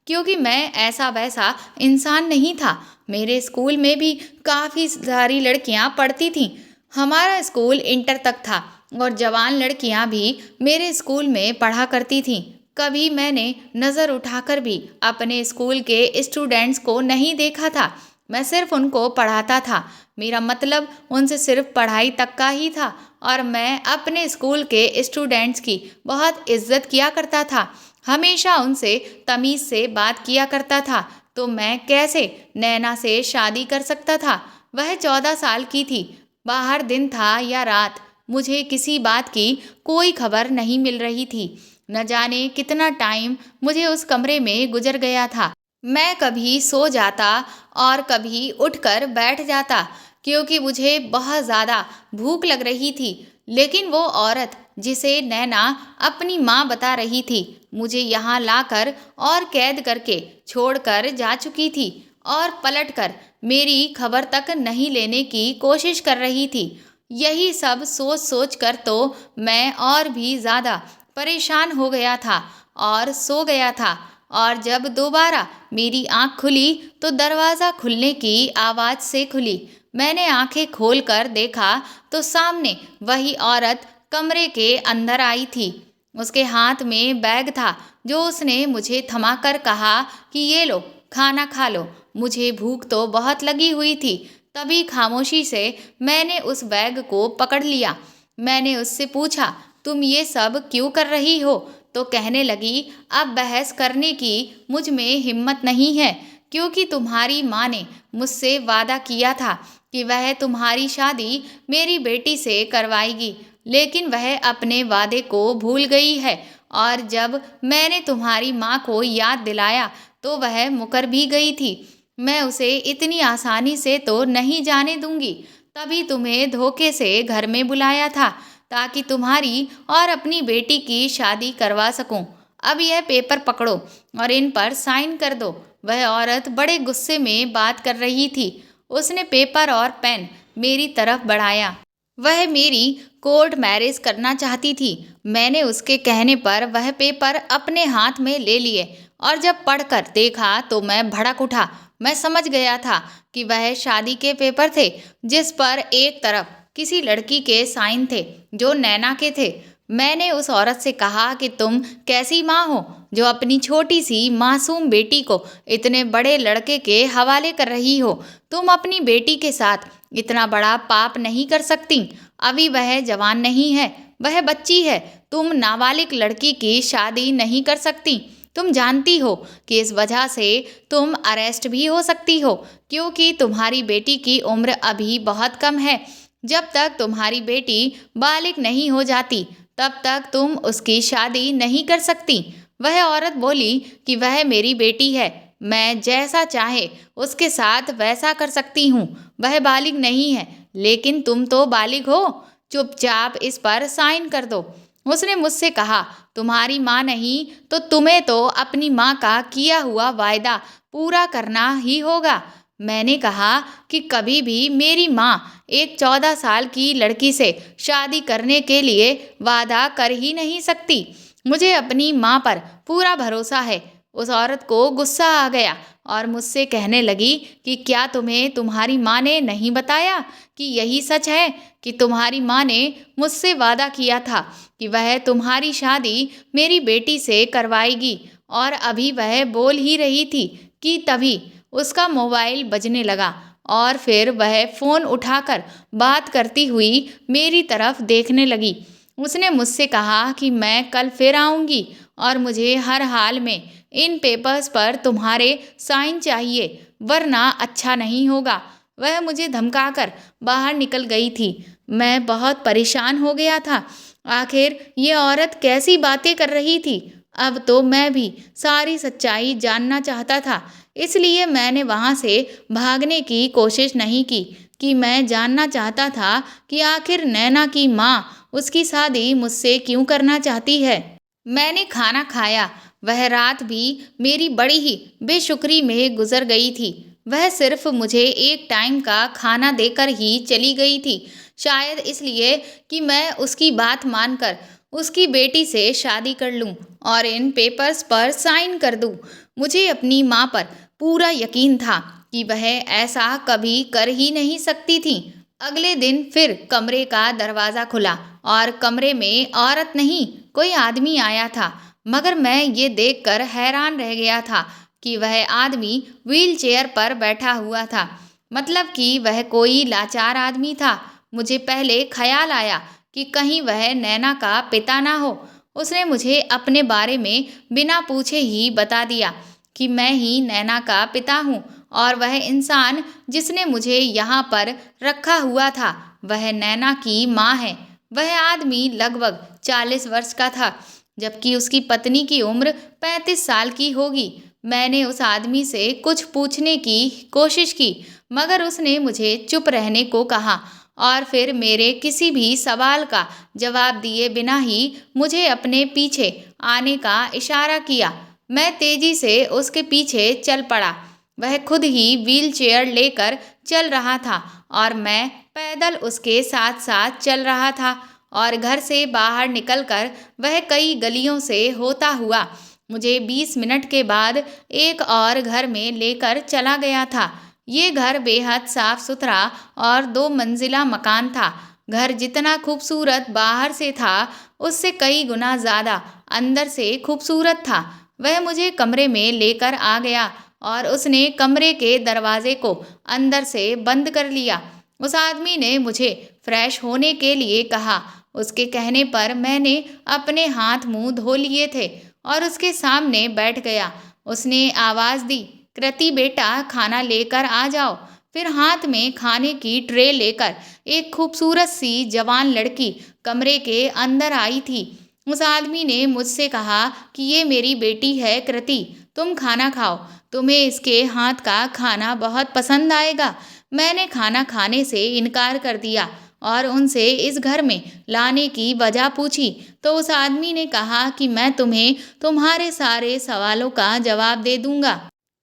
क्योंकि मैं ऐसा वैसा इंसान नहीं था। मेरे स्कूल में भी काफ़ी सारी लड़कियां पढ़ती थीं। हमारा स्कूल इंटर तक था और जवान लड़कियां भी मेरे स्कूल में पढ़ा करती थीं। कभी मैंने नज़र उठाकर भी अपने स्कूल के स्टूडेंट्स को नहीं देखा था। मैं सिर्फ उनको पढ़ाता था। मेरा मतलब उनसे सिर्फ पढ़ाई तक का ही था और मैं अपने स्कूल के स्टूडेंट्स की बहुत इज्जत किया करता था। हमेशा उनसे तमीज़ से बात किया करता था। तो मैं कैसे नैना से शादी कर सकता था? वह 14 साल की थी। बाहर दिन था या रात, मुझे किसी बात की कोई खबर नहीं मिल रही थी। न जाने कितना टाइम मुझे उस कमरे में गुजर गया था। मैं कभी सो जाता और कभी उठकर बैठ जाता, क्योंकि मुझे बहुत ज़्यादा भूख लग रही थी। लेकिन वो औरत जिसे नैना अपनी माँ बता रही थी, मुझे यहाँ लाकर और कैद करके छोड़कर जा चुकी थी और पलटकर मेरी खबर तक नहीं लेने की कोशिश कर रही थी। यही सब सोच सोच कर तो मैं और भी ज़्यादा परेशान हो गया था और सो गया था। और जब दोबारा मेरी आंख खुली तो दरवाज़ा खुलने की आवाज़ से खुली। मैंने आंखें खोलकर देखा तो सामने वही औरत कमरे के अंदर आई थी। उसके हाथ में बैग था, जो उसने मुझे थमाकर कहा कि ये लो, खाना खा लो। मुझे भूख तो बहुत लगी हुई थी। तभी खामोशी से मैंने उस बैग को पकड़ लिया। मैंने उससे पूछा, तुम ये सब क्यों कर रही हो? तो कहने लगी, अब बहस करने की मुझ में हिम्मत नहीं है, क्योंकि तुम्हारी माँ ने मुझसे वादा किया था कि वह तुम्हारी शादी मेरी बेटी से करवाएगी, लेकिन वह अपने वादे को भूल गई है। और जब मैंने तुम्हारी माँ को याद दिलाया तो वह मुकर भी गई थी। मैं उसे इतनी आसानी से तो नहीं जाने दूंगी। तभी तुम्हें धोखे से घर में बुलाया था, ताकि तुम्हारी और अपनी बेटी की शादी करवा सकूं। अब यह पेपर पकड़ो और इन पर साइन कर दो। वह औरत बड़े गुस्से में बात कर रही थी। उसने पेपर और पेन मेरी तरफ बढ़ाया। वह मेरी कोर्ट मैरिज करना चाहती थी। मैंने उसके कहने पर वह पेपर अपने हाथ में ले लिए और जब पढ़कर देखा तो मैं भड़क उठा। मैं समझ गया था कि वह शादी के पेपर थे, जिस पर एक तरफ किसी लड़की के साइन थे जो नैना के थे। मैंने उस औरत से कहा कि तुम कैसी माँ हो जो अपनी छोटी सी मासूम बेटी को इतने बड़े लड़के के हवाले कर रही हो। तुम अपनी बेटी के साथ इतना बड़ा पाप नहीं कर सकती। अभी वह जवान नहीं है, वह बच्ची है। तुम नाबालिग लड़की की शादी नहीं कर सकती। तुम जानती हो कि इस वजह से तुम अरेस्ट भी हो सकती हो, क्योंकि तुम्हारी बेटी की उम्र अभी बहुत कम है। जब तक तुम्हारी बेटी बालिग नहीं हो जाती तब तक तुम उसकी शादी नहीं कर सकती। वह औरत बोली कि वह मेरी बेटी है, मैं जैसा चाहे उसके साथ वैसा कर सकती हूँ। वह बालिग नहीं है, लेकिन तुम तो बालिग हो। चुपचाप इस पर साइन कर दो। उसने मुझसे कहा, तुम्हारी माँ नहीं तो तुम्हें तो अपनी माँ का किया हुआ वायदा पूरा करना ही होगा। मैंने कहा कि कभी भी मेरी माँ एक 14 साल की लड़की से शादी करने के लिए वादा कर ही नहीं सकती। मुझे अपनी माँ पर पूरा भरोसा है। उस औरत को गुस्सा आ गया और मुझसे कहने लगी कि क्या तुम्हें तुम्हारी माँ ने नहीं बताया कि यही सच है कि तुम्हारी माँ ने मुझसे वादा किया था कि वह तुम्हारी शादी मेरी बेटी से करवाएगी। और अभी वह बोल ही रही थी कि तभी उसका मोबाइल बजने लगा और फिर वह फ़ोन उठाकर बात करती हुई मेरी तरफ देखने लगी। उसने मुझसे कहा कि मैं कल फिर आऊँगी और मुझे हर हाल में इन पेपर्स पर तुम्हारे साइन चाहिए, वरना अच्छा नहीं होगा। वह मुझे धमकाकर बाहर निकल गई थी। मैं बहुत परेशान हो गया था। आखिर ये औरत कैसी बातें कर रही थी? अब तो मैं भी सारी सच्चाई जानना चाहता था। इसलिए मैंने वहाँ से भागने की कोशिश नहीं की कि मैं जानना चाहता था कि आखिर नैना की माँ उसकी शादी मुझसे क्यों करना चाहती है। मैंने खाना खाया। वह रात भी मेरी बड़ी ही बेशुक्री में गुजर गई थी। वह सिर्फ मुझे एक टाइम का खाना देकर ही चली गई थी, शायद इसलिए कि मैं उसकी बात मानकर उसकी बेटी से शादी कर लूं और इन पेपर्स पर साइन कर दूं। मुझे अपनी माँ पर पूरा यकीन था कि वह ऐसा कभी कर ही नहीं सकती थी। अगले दिन फिर कमरे का दरवाज़ा खुला और कमरे में औरत नहीं, कोई आदमी आया था। मगर मैं ये देखकर हैरान रह गया था कि वह आदमी व्हील चेयर पर बैठा हुआ था, मतलब कि वह कोई लाचार आदमी था। मुझे पहले ख्याल आया कि कहीं वह नैना का पिता ना हो। उसने मुझे अपने बारे में बिना पूछे ही बता दिया कि मैं ही नैना का पिता हूँ और वह इंसान जिसने मुझे यहाँ पर रखा हुआ था वह नैना की माँ है। वह आदमी लगभग 40 वर्ष का था, जबकि उसकी पत्नी की उम्र 35 साल की होगी। मैंने उस आदमी से कुछ पूछने की कोशिश की, मगर उसने मुझे चुप रहने को कहा और फिर मेरे किसी भी सवाल का जवाब दिए बिना ही मुझे अपने पीछे आने का इशारा किया। मैं तेजी से उसके पीछे चल पड़ा। वह खुद ही व्हील चेयर लेकर चल रहा था और मैं पैदल उसके साथ साथ चल रहा था, और घर से बाहर निकलकर वह कई गलियों से होता हुआ मुझे 20 मिनट के बाद एक और घर में लेकर चला गया था। ये घर बेहद साफ सुथरा और 2 मंजिला मकान था। घर जितना खूबसूरत बाहर से था, उससे कई गुना ज़्यादा अंदर से खूबसूरत था। वह मुझे कमरे में लेकर आ गया और उसने कमरे के दरवाजे को अंदर से बंद कर लिया। उस आदमी ने मुझे फ्रेश होने के लिए कहा। उसके कहने पर मैंने अपने हाथ मुंह धो लिए थे और उसके सामने बैठ गया। उसने आवाज़ दी, कृति बेटा, खाना लेकर आ जाओ। फिर हाथ में खाने की ट्रे लेकर एक खूबसूरत सी जवान लड़की कमरे के अंदर आई थी। उस आदमी ने मुझसे कहा कि ये मेरी बेटी है कृति, तुम खाना खाओ, तुम्हें इसके हाथ का खाना बहुत पसंद आएगा। मैंने खाना खाने से इनकार कर दिया और उनसे इस घर में लाने की वजह पूछी, तो उस आदमी ने कहा कि मैं तुम्हें तुम्हारे सारे सवालों का जवाब दे दूंगा।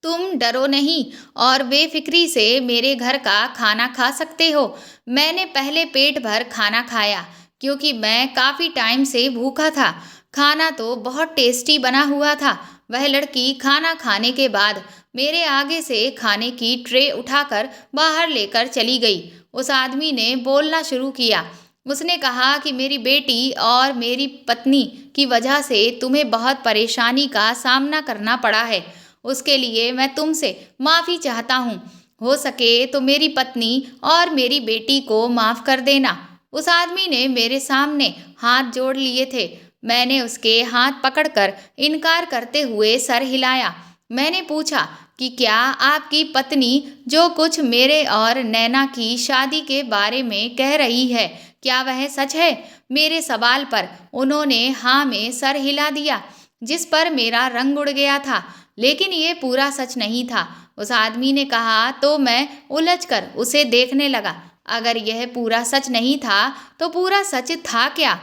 तुम डरो नहीं और बेफिक्री से मेरे घर का खाना खा सकते हो। मैंने पहले पेट भर खाना खाया क्योंकि मैं काफ़ी टाइम से भूखा था। खाना तो बहुत टेस्टी बना हुआ था। वह लड़की खाना खाने के बाद मेरे आगे से खाने की ट्रे उठाकर बाहर लेकर चली गई। उस आदमी ने बोलना शुरू किया। उसने कहा कि मेरी बेटी और मेरी पत्नी की वजह से तुम्हें बहुत परेशानी का सामना करना पड़ा है। उसके लिए मैं तुमसे माफ़ी चाहता हूँ। हो सके तो मेरी पत्नी और मेरी बेटी को माफ़ कर देना। उस आदमी ने मेरे सामने हाथ जोड़ लिए थे। मैंने उसके हाथ पकड़कर इनकार करते हुए सर हिलाया। मैंने पूछा कि क्या आपकी पत्नी जो कुछ मेरे और नैना की शादी के बारे में कह रही है, क्या वह सच है? मेरे सवाल पर उन्होंने हाँ में सर हिला दिया, जिस पर मेरा रंग उड़ गया था। लेकिन ये पूरा सच नहीं था। उस आदमी ने कहा तो मैं उलझकर उसे देखने लगा। अगर यह पूरा सच नहीं था तो पूरा सच था क्या?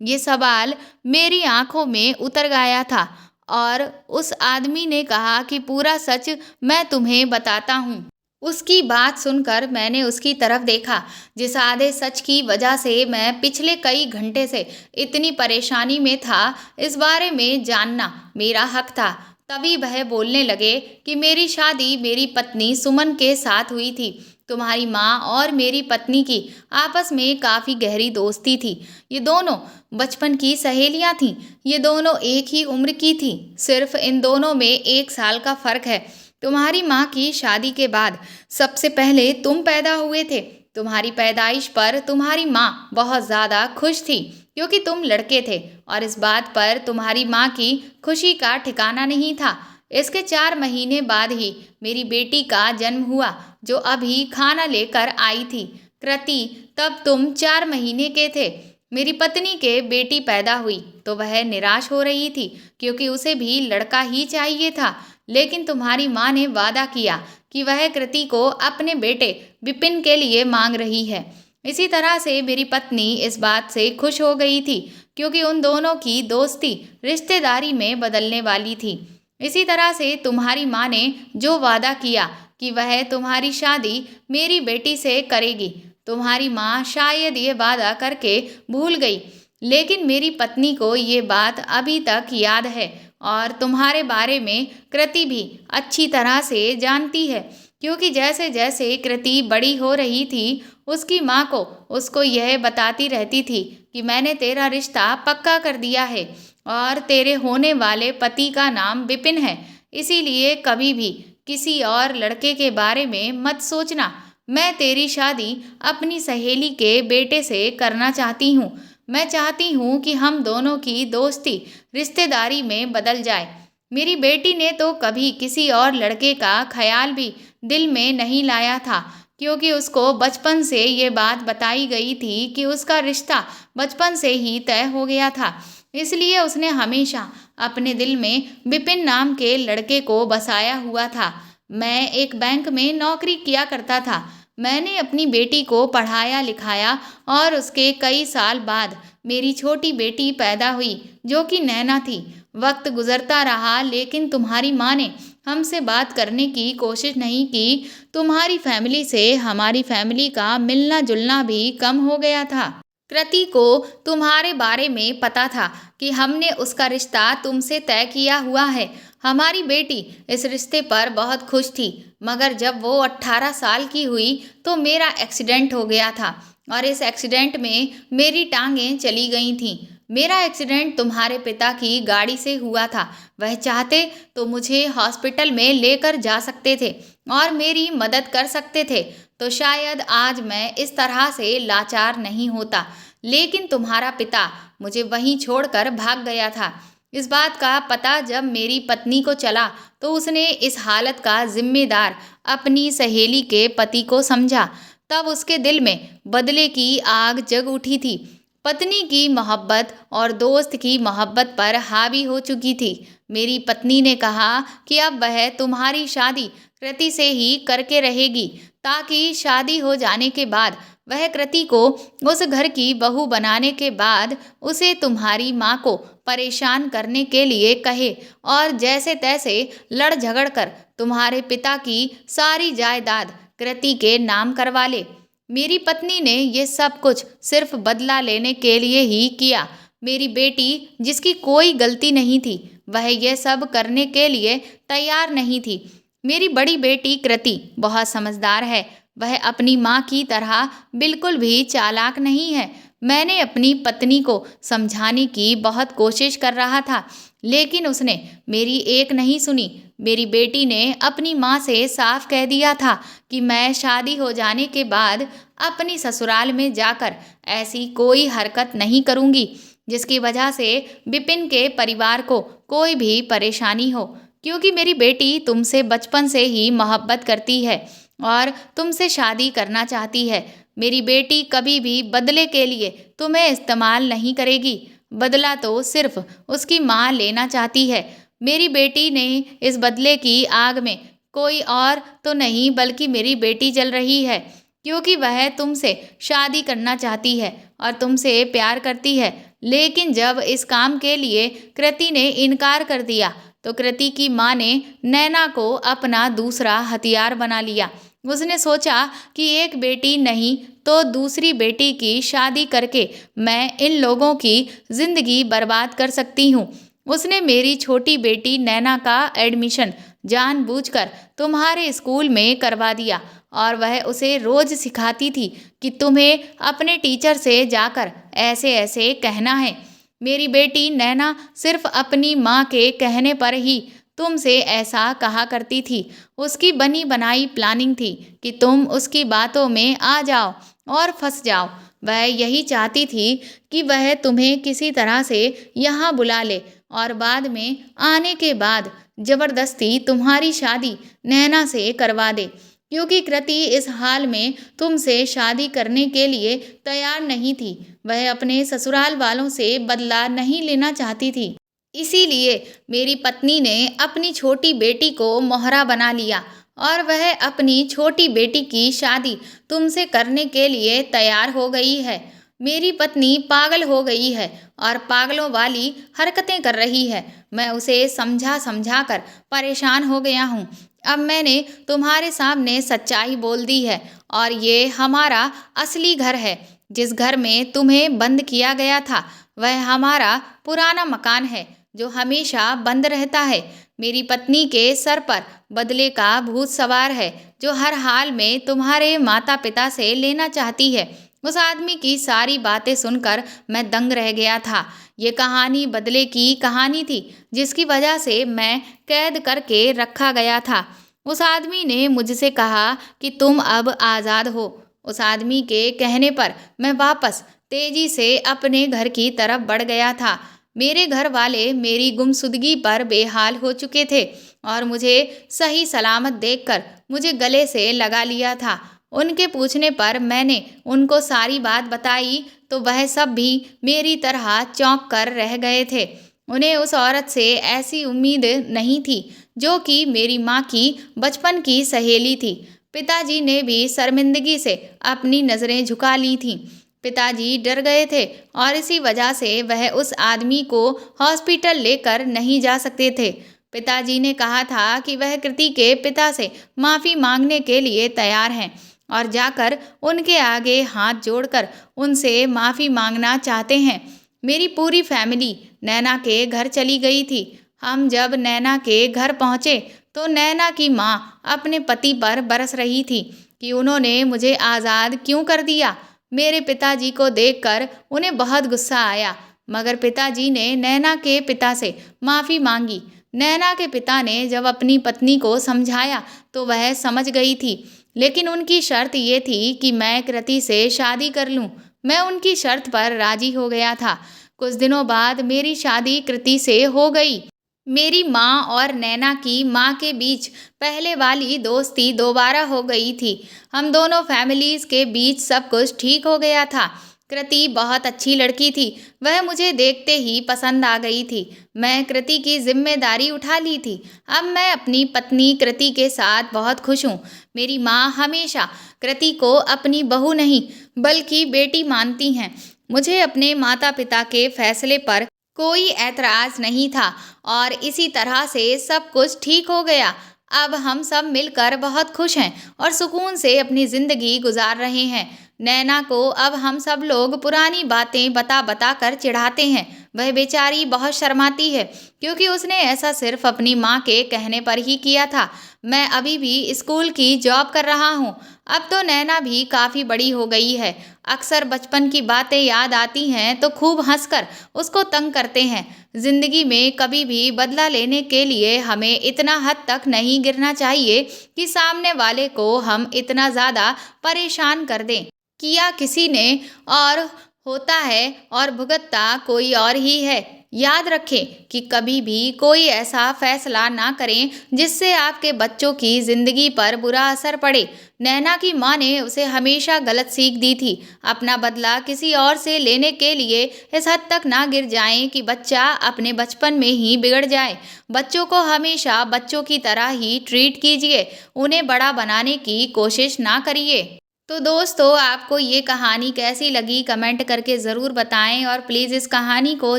ये सवाल मेरी आंखों में उतर गया था और उस आदमी ने कहा कि पूरा सच मैं तुम्हें बताता हूँ। उसकी बात सुनकर मैंने उसकी तरफ देखा, जिस आधे सच की वजह से मैं पिछले कई घंटे से इतनी परेशानी में था। इस बारे में जानना मेरा हक था। तभी वह बोलने लगे कि मेरी शादी मेरी पत्नी सुमन के साथ हुई थी। तुम्हारी माँ और मेरी पत्नी की आपस में काफ़ी गहरी दोस्ती थी। ये दोनों बचपन की सहेलियाँ थीं। ये दोनों एक ही उम्र की थीं। सिर्फ इन दोनों में 1 साल का फ़र्क है। तुम्हारी माँ की शादी के बाद सबसे पहले तुम पैदा हुए थे। तुम्हारी पैदाइश पर तुम्हारी माँ बहुत ज़्यादा खुश थी क्योंकि तुम लड़के थे, और इस बात पर तुम्हारी माँ की खुशी का ठिकाना नहीं था। इसके 4 महीने बाद ही मेरी बेटी का जन्म हुआ, जो अभी खाना लेकर आई थी। कृति, तब तुम 4 महीने के थे। मेरी पत्नी के बेटी पैदा हुई तो वह निराश हो रही थी क्योंकि उसे भी लड़का ही चाहिए था। लेकिन तुम्हारी माँ ने वादा किया कि वह कृति को अपने बेटे विपिन के लिए मांग रही है। इसी तरह से मेरी पत्नी इस बात से खुश हो गई थी क्योंकि उन दोनों की दोस्ती रिश्तेदारी में बदलने वाली थी। इसी तरह से तुम्हारी माँ ने जो वादा किया कि वह तुम्हारी शादी मेरी बेटी से करेगी, तुम्हारी माँ शायद ये वादा करके भूल गई। लेकिन मेरी पत्नी को ये बात अभी तक याद है और तुम्हारे बारे में कृति भी अच्छी तरह से जानती है, क्योंकि जैसे जैसे कृति बड़ी हो रही थी उसकी माँ को उसको यह बताती रहती थी कि मैंने तेरा रिश्ता पक्का कर दिया है और तेरे होने वाले पति का नाम विपिन है। इसीलिए कभी भी किसी और लड़के के बारे में मत सोचना। मैं तेरी शादी अपनी सहेली के बेटे से करना चाहती हूँ। मैं चाहती हूँ कि हम दोनों की दोस्ती रिश्तेदारी में बदल जाए। मेरी बेटी ने तो कभी किसी और लड़के का ख्याल भी दिल में नहीं लाया था। क्योंकि उसको बचपन से ये बात बताई गई थी कि उसका रिश्ता बचपन से ही तय हो गया था। इसलिए उसने हमेशा अपने दिल में विपिन नाम के लड़के को बसाया हुआ था। मैं एक बैंक में नौकरी किया करता था। मैंने अपनी बेटी को पढ़ाया लिखाया और उसके कई साल बाद मेरी छोटी बेटी पैदा हुई जो कि नैना थी। वक्त गुजरता रहा लेकिन तुम्हारी माँ ने हमसे बात करने की कोशिश नहीं की। तुम्हारी फैमिली से हमारी फैमिली का मिलना जुलना भी कम हो गया था। कृति को तुम्हारे बारे में पता था कि हमने उसका रिश्ता तुमसे तय किया हुआ है। हमारी बेटी इस रिश्ते पर बहुत खुश थी, मगर जब वो 18 साल की हुई तो मेरा एक्सीडेंट हो गया था और इस एक्सीडेंट में मेरी टांगें चली गई थीं। मेरा एक्सीडेंट तुम्हारे पिता की गाड़ी से हुआ था। वह चाहते तो मुझे हॉस्पिटल में लेकर जा सकते थे और मेरी मदद कर सकते थे, तो शायद आज मैं इस तरह से लाचार नहीं होता। लेकिन तुम्हारा पिता मुझे वहीं छोड़कर भाग गया था। इस बात का पता जब मेरी पत्नी को चला तो उसने इस हालत का जिम्मेदार अपनी सहेली के पति को समझा। तब उसके दिल में बदले की आग जग उठी थी। पत्नी की मोहब्बत और दोस्त की मोहब्बत पर हावी हो चुकी थी। मेरी पत्नी ने कहा कि अब वह तुम्हारी शादी कृति से ही करके रहेगी, ताकि शादी हो जाने के बाद वह कृति को उस घर की बहू बनाने के बाद उसे तुम्हारी माँ को परेशान करने के लिए कहे और जैसे तैसे लड़ झगड़ कर तुम्हारे पिता की सारी जायदाद कृति के नाम करवा ले। मेरी पत्नी ने ये सब कुछ सिर्फ बदला लेने के लिए ही किया। मेरी बेटी, जिसकी कोई गलती नहीं थी, वह यह सब करने के लिए तैयार नहीं थी। मेरी बड़ी बेटी कृति बहुत समझदार है। वह अपनी माँ की तरह बिल्कुल भी चालाक नहीं है। मैंने अपनी पत्नी को समझाने की बहुत कोशिश कर रहा था, लेकिन उसने मेरी एक नहीं सुनी। मेरी बेटी ने अपनी माँ से साफ कह दिया था कि मैं शादी हो जाने के बाद अपनी ससुराल में जाकर ऐसी कोई हरकत नहीं करूँगी जिसकी वजह से विपिन के परिवार को कोई भी परेशानी हो, क्योंकि मेरी बेटी तुमसे बचपन से ही मोहब्बत करती है और तुमसे शादी करना चाहती है। मेरी बेटी कभी भी बदले के लिए तुम्हें इस्तेमाल नहीं करेगी। बदला तो सिर्फ उसकी माँ लेना चाहती है। मेरी बेटी ने इस बदले की आग में कोई और तो नहीं बल्कि मेरी बेटी जल रही है, क्योंकि वह तुमसे शादी करना चाहती है और तुमसे प्यार करती है। लेकिन जब इस काम के लिए कृति ने इनकार कर दिया तो कृति की माँ ने नैना को अपना दूसरा हथियार बना लिया। उसने सोचा कि एक बेटी नहीं तो दूसरी बेटी की शादी करके मैं इन लोगों की जिंदगी बर्बाद कर सकती हूँ। उसने मेरी छोटी बेटी नैना का एडमिशन जानबूझकर तुम्हारे स्कूल में करवा दिया और वह उसे रोज सिखाती थी कि तुम्हें अपने टीचर से जाकर ऐसे ऐसे कहना है। मेरी बेटी नैना सिर्फ अपनी माँ के कहने पर ही तुमसे ऐसा कहा करती थी। उसकी बनी बनाई प्लानिंग थी कि तुम उसकी बातों में आ जाओ और फंस जाओ। वह यही चाहती थी कि वह तुम्हें किसी तरह से यहाँ बुला ले और बाद में आने के बाद जबरदस्ती तुम्हारी शादी नैना से करवा दे, क्योंकि कृति इस हाल में तुमसे शादी करने के लिए तैयार नहीं थी। वह अपने ससुराल वालों से बदला नहीं लेना चाहती थी। इसीलिए मेरी पत्नी ने अपनी छोटी बेटी को मोहरा बना लिया और वह अपनी छोटी बेटी की शादी तुमसे करने के लिए तैयार हो गई है। मेरी पत्नी पागल हो गई है और पागलों वाली हरकतें कर रही है। मैं उसे समझा समझा कर परेशान हो गया हूँ। अब मैंने तुम्हारे सामने सच्चाई बोल दी है और ये हमारा असली घर है। जिस घर में तुम्हें बंद किया गया था वह हमारा पुराना मकान है जो हमेशा बंद रहता है। मेरी पत्नी के सर पर बदले का भूत सवार है जो हर हाल में तुम्हारे माता पिता से लेना चाहती है। उस आदमी की सारी बातें सुनकर मैं दंग रह गया था। ये कहानी बदले की कहानी थी जिसकी वजह से मैं कैद करके रखा गया था। उस आदमी ने मुझसे कहा कि तुम अब आज़ाद हो। उस आदमी के कहने पर मैं वापस तेजी से अपने घर की तरफ बढ़ गया था। मेरे घर वाले मेरी गुमशुदगी पर बेहाल हो चुके थे और मुझे सही सलामत देखकर मुझे गले से लगा लिया था। उनके पूछने पर मैंने उनको सारी बात बताई तो वह सब भी मेरी तरह चौंक कर रह गए थे। उन्हें उस औरत से ऐसी उम्मीद नहीं थी जो कि मेरी माँ की बचपन की सहेली थी। पिताजी ने भी शर्मिंदगी से अपनी नज़रें झुका ली थीं। पिताजी डर गए थे और इसी वजह से वह उस आदमी को हॉस्पिटल लेकर नहीं जा सकते थे। पिताजी ने कहा था कि वह कृति के पिता से माफ़ी मांगने के लिए तैयार हैं और जाकर उनके आगे हाथ जोड़कर उनसे माफ़ी मांगना चाहते हैं। मेरी पूरी फैमिली नैना के घर चली गई थी। हम जब नैना के घर पहुँचे तो नैना की माँ अपने पति पर बरस रही थी कि उन्होंने मुझे आज़ाद क्यों कर दिया। मेरे पिताजी को देखकर उन्हें बहुत गुस्सा आया, मगर पिताजी ने नैना के पिता से माफ़ी मांगी। नैना के पिता ने जब अपनी पत्नी को समझाया तो वह समझ गई थी, लेकिन उनकी शर्त ये थी कि मैं कृति से शादी कर लूं। मैं उनकी शर्त पर राजी हो गया था। कुछ दिनों बाद मेरी शादी कृति से हो गई। मेरी माँ और नैना की माँ के बीच पहले वाली दोस्ती दोबारा हो गई थी। हम दोनों फैमिलीज़ के बीच सब कुछ ठीक हो गया था। कृति बहुत अच्छी लड़की थी। वह मुझे देखते ही पसंद आ गई थी। मैं कृति की जिम्मेदारी उठा ली थी। अब मैं अपनी पत्नी कृति के साथ बहुत खुश हूँ। मेरी माँ हमेशा कृति को अपनी बहू नहीं बल्कि बेटी मानती हैं। मुझे अपने माता पिता के फैसले पर कोई ऐतराज़ नहीं था और इसी तरह से सब कुछ ठीक हो गया। अब हम सब मिलकर बहुत खुश हैं और सुकून से अपनी ज़िंदगी गुजार रहे हैं। नैना को अब हम सब लोग पुरानी बातें बता बता कर चिढ़ाते हैं। वह बेचारी बहुत शर्माती है क्योंकि उसने ऐसा सिर्फ अपनी माँ के कहने पर ही किया था। मैं अभी भी स्कूल की जॉब कर रहा हूँ। अब तो नैना भी काफ़ी बड़ी हो गई है। अक्सर बचपन की बातें याद आती हैं तो खूब हंसकर उसको तंग करते हैं। जिंदगी में कभी भी बदला लेने के लिए हमें इतना हद तक नहीं गिरना चाहिए कि सामने वाले को हम इतना ज़्यादा परेशान कर दें। किया किसी ने और होता है और भुगतता कोई और ही है। याद रखें कि कभी भी कोई ऐसा फैसला ना करें जिससे आपके बच्चों की ज़िंदगी पर बुरा असर पड़े। नैना की माँ ने उसे हमेशा गलत सीख दी थी। अपना बदला किसी और से लेने के लिए इस हद तक ना गिर जाएं कि बच्चा अपने बचपन में ही बिगड़ जाए। बच्चों को हमेशा बच्चों की तरह ही ट्रीट कीजिए, उन्हें बड़ा बनाने की कोशिश ना करिए। तो दोस्तों, आपको ये कहानी कैसी लगी कमेंट करके ज़रूर बताएं और प्लीज़ इस कहानी को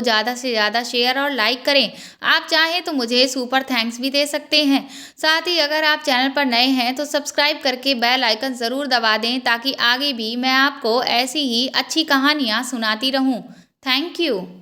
ज़्यादा से ज़्यादा शेयर और लाइक करें। आप चाहें तो मुझे सुपर थैंक्स भी दे सकते हैं। साथ ही अगर आप चैनल पर नए हैं तो सब्सक्राइब करके बेल आइकन ज़रूर दबा दें ताकि आगे भी मैं आपको ऐसी ही अच्छी कहानियाँ सुनाती रहूँ। Thank you.